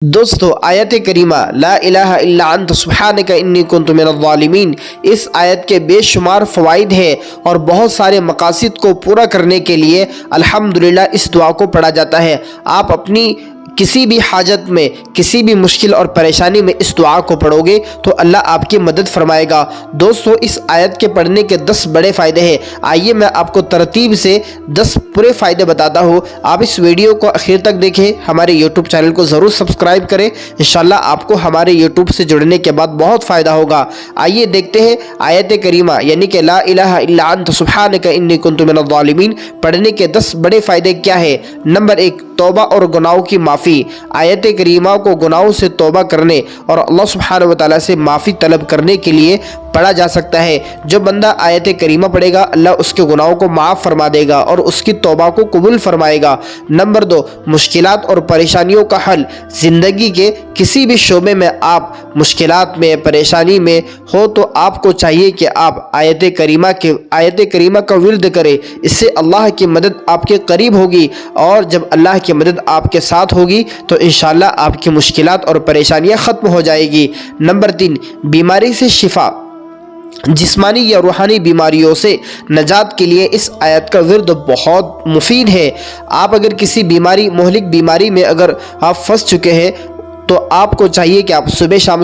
دوستو آیت کریمہ لا الہ الا انت سبحانک انی کنت من الظالمین، اس آیت کے بے شمار فوائد ہیں اور بہت سارے مقاصد کو پورا کرنے کے لیے الحمدللہ اس دعا کو پڑھا جاتا ہے۔ آپ اپنی کسی بھی حاجت میں، کسی بھی مشکل اور پریشانی میں اس دعا کو پڑھو گے تو اللہ آپ کی مدد فرمائے گا۔ دوستو اس آیت کے پڑھنے کے 10 بڑے فائدے ہیں۔ آئیے میں آپ کو ترتیب سے 10 پورے فائدے بتاتا ہوں۔ آپ اس ویڈیو کو آخر تک دیکھیں، ہمارے یوٹیوب چینل کو ضرور سبسکرائب کریں، انشاءاللہ آپ کو ہمارے یوٹیوب سے جڑنے کے بعد بہت فائدہ ہوگا۔ آئیے دیکھتے ہیں آیت کریمہ یعنی کہ لا الہ الا انت سبحانک انی کنت من الظالمین پڑھنے کے 10 بڑے فائدے کیا ہیں۔ نمبر 1، توبہ اور گناہوں کی معافی۔ آیت کریمہ کو گناہوں سے توبہ کرنے اور اللہ سبحانہ وتعالی سے معافی طلب کرنے کے لیے پڑھا جا سکتا ہے۔ جو بندہ آیت کریمہ پڑھے گا اللہ اس کے گناہوں کو معاف فرما دے گا اور اس کی توبہ کو قبول فرمائے گا۔ نمبر 2، مشکلات اور پریشانیوں کا حل۔ زندگی کے کسی بھی شعبے میں آپ مشکلات میں، پریشانی میں ہو تو آپ کو چاہیے کہ آپ آیت کریمہ کا ورد کریں۔ اس سے اللہ کی مدد آپ کے قریب ہوگی، اور جب اللہ کی مدد آپ کے ساتھ ہوگی تو انشاءاللہ آپ کی مشکلات اور پریشانیاں ختم ہو جائے گی۔ نمبر 3، بیماری سے شفا۔ جسمانی یا روحانی بیماریوں سے نجات کے لیے اس آیت کا ورد بہت مفید ہے۔ آپ اگر کسی مہلک بیماری میں اگر آپ پھنس چکے ہیں تو آپ کو چاہیے کہ آپ صبح شام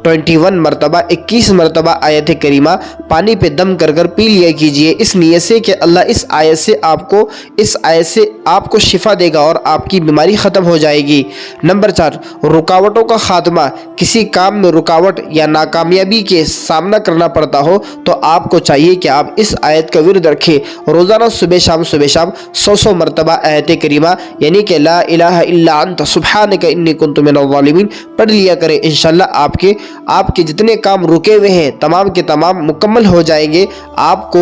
21 مرتبہ 21 مرتبہ آیت کریمہ پانی پہ دم کر پی لیا کیجئے، اس نیت سے کہ اللہ اس آیت سے آپ کو شفا دے گا اور آپ کی بیماری ختم ہو جائے گی۔ نمبر 4، رکاوٹوں کا خاتمہ۔ کسی کام میں رکاوٹ یا ناکامیابی کے سامنا کرنا پڑتا ہو تو آپ کو چاہیے کہ آپ اس آیت کا ورد رکھیں۔ روزانہ صبح شام 100 مرتبہ آیت کریمہ یعنی کہ لا الہ الا انت سبحانک انی کنت من الظالمین پڑھ لیا کریں۔ انشاءاللہ آپ کے جتنے کام رکے ہوئے ہیں تمام کے تمام مکمل ہو جائیں گے، آپ کو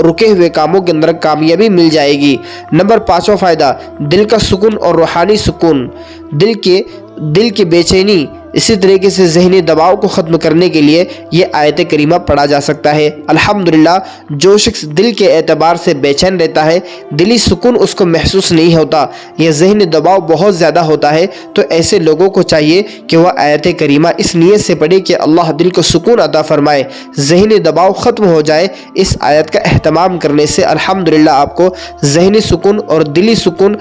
رکے ہوئے کاموں کے اندر کامیابی مل جائے گی۔ نمبر 5واں فائدہ، دل کا سکون اور روحانی سکون۔ دل کی بے چینی، اسی طریقے سے ذہنی دباؤ کو ختم کرنے کے لیے یہ آیت کریمہ پڑھا جا سکتا ہے۔ الحمدللہ جو شخص دل کے اعتبار سے بے چین رہتا ہے، دلی سکون اس کو محسوس نہیں ہوتا، یہ ذہنی دباؤ بہت زیادہ ہوتا ہے، تو ایسے لوگوں کو چاہیے کہ وہ آیت کریمہ اس نیت سے پڑھے کہ اللہ دل کو سکون عطا فرمائے، ذہنی دباؤ ختم ہو جائے۔ اس آیت کا اہتمام کرنے سے الحمدللہ آپ کو ذہنی سکون اور دلی سکون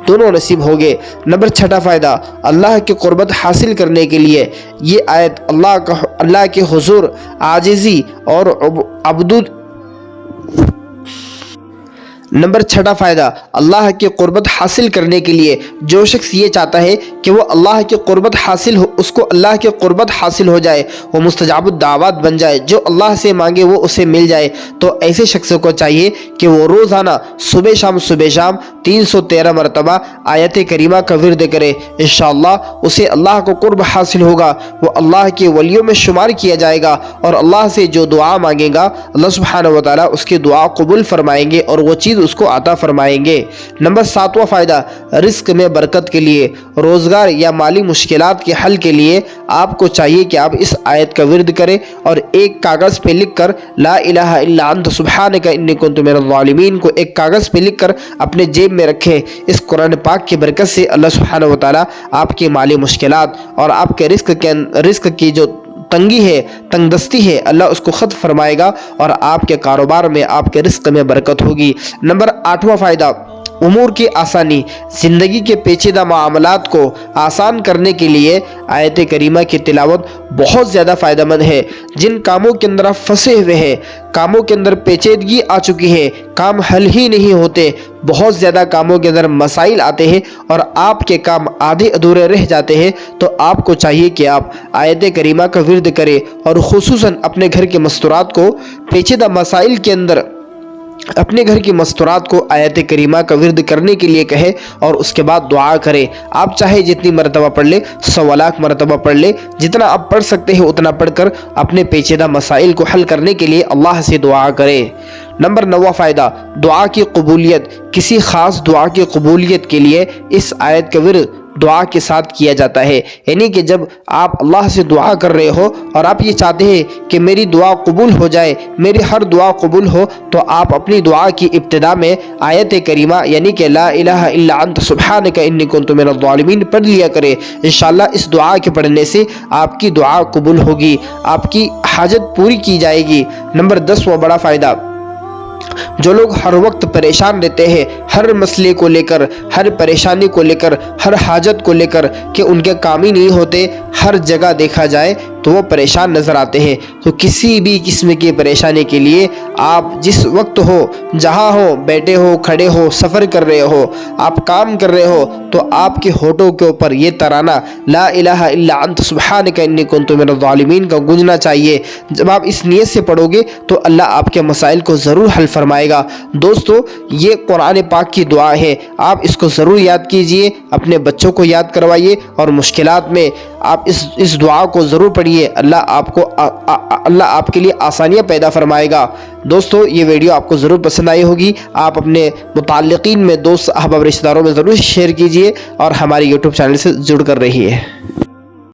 دونوں نصیب ہوگے۔ نمبر 6واں فائدہ، اللہ کی قربت حاصل کرنے کے لیے یہ آیت اللہ کے حضور عاجزی اور نمبر 6واں فائدہ، اللہ کی قربت حاصل کرنے کے لیے جو شخص یہ چاہتا ہے کہ وہ اللہ کی قربت حاصل ہو، اس کو اللہ کی قربت حاصل ہو جائے، وہ مستجاب الدعوات بن جائے، جو اللہ سے مانگے وہ اسے مل جائے، تو ایسے شخص کو چاہیے کہ وہ روزانہ صبح شام 313 مرتبہ آیت کریمہ کا ورد کرے۔ انشاءاللہ اسے اللہ کو قرب حاصل ہوگا، وہ اللہ کے ولیوں میں شمار کیا جائے گا، اور اللہ سے جو دعا مانگے گا اللہ سبحانہ وتعالی اس کی دعا قبول فرمائیں گے اور وہ چیز اس کو عطا فرمائیں گے۔ نمبر 7واں فائدہ، رزق میں برکت کے لیے۔ روزگار یا مالی مشکلات کے حل کے لیے آپ کو چاہیے کہ آپ اس آیت کا ورد کریں اور ایک کاغذ پہ لکھ کر لا الہ الا انت سبحانک انی کنت من الظالمین کو ایک کاغذ پہ لکھ کر اپنے جیب میں رکھیں۔ اس قرآن پاک کی برکت سے اللہ سبحانہ وتعالی آپ کی مالی مشکلات اور آپ کے رزق کی جو تنگی ہے، تنگ دستی ہے، اللہ اس کو ختم فرمائے گا اور آپ کے کاروبار میں، آپ کے رزق میں برکت ہوگی۔ نمبر 8واں فائدہ، امور کی آسانی۔ زندگی کے پیچیدہ معاملات کو آسان کرنے کے لیے آیت کریمہ کی تلاوت بہت زیادہ فائدہ مند ہے۔ جن کاموں کے اندر آپ پھنسے ہوئے ہیں، کاموں کے اندر پیچیدگی آ چکی ہے، کام حل ہی نہیں ہوتے، بہت زیادہ کاموں کے اندر مسائل آتے ہیں اور آپ کے کام آدھے ادھورے رہ جاتے ہیں، تو آپ کو چاہیے کہ آپ آیت کریمہ کا ورد کریں اور خصوصاً اپنے گھر کے مستورات کو پیچیدہ مسائل کے اندر اپنے گھر کی مستورات کو آیت کریمہ کا ورد کرنے کے لیے کہے اور اس کے بعد دعا کرے۔ آپ چاہے جتنی مرتبہ پڑھ لے، 100 لاکھ مرتبہ پڑھ لے، جتنا آپ پڑھ سکتے ہیں اتنا پڑھ کر اپنے پیچیدہ مسائل کو حل کرنے کے لیے اللہ سے دعا کرے۔ نمبر 9واں فائدہ، دعا کی قبولیت۔ کسی خاص دعا کی قبولیت کے لیے اس آیت کا ورد دعا کے ساتھ کیا جاتا ہے، یعنی کہ جب آپ اللہ سے دعا کر رہے ہو اور آپ یہ چاہتے ہیں کہ میری دعا قبول ہو جائے، میری ہر دعا قبول ہو، تو آپ اپنی دعا کی ابتدا میں آیت کریمہ یعنی کہ لا الہ الا انت سبحانک انی کنت من الظالمین پڑھ لیا کریں۔ انشاءاللہ اس دعا کے پڑھنے سے آپ کی دعا قبول ہوگی، آپ کی حاجت پوری کی جائے گی۔ نمبر 10 و بڑا فائدہ، جو لوگ ہر وقت پریشان رہتے ہیں، ہر مسئلے کو لے کر، ہر پریشانی کو لے کر، ہر حاجت کو لے کر کہ ان کے کام ہی نہیں ہوتے، ہر جگہ دیکھا جائے تو وہ پریشان نظر آتے ہیں، تو کسی بھی قسم کی پریشانی کے لیے آپ جس وقت ہو، جہاں ہو، بیٹھے ہو، کھڑے ہو، سفر کر رہے ہو، آپ کام کر رہے ہو، تو آپ کے ہونٹوں کے اوپر یہ ترانہ لا الہ الا انت سبحانک انی کنت من الظالمین کا گونجنا چاہیے۔ جب آپ اس نیت سے پڑھو گے تو اللہ آپ کے مسائل کو ضرور حل فرمائے گا۔ دوستو، یہ قرآن پاک کی دعا ہے، آپ اس کو ضرور یاد کیجئے، اپنے بچوں کو یاد کروائیے، اور مشکلات میں آپ اس دعا کو ضرور پڑھیے۔ اللہ آپ کے لیے آسانیاں پیدا فرمائے گا۔ دوستو، یہ ویڈیو آپ کو ضرور پسند آئی ہوگی، آپ اپنے متعلقین میں، دوست، احباب، رشتہ داروں میں ضرور شیئر کیجئے، اور ہمارے یوٹیوب چینل سے جڑ کر رہیے۔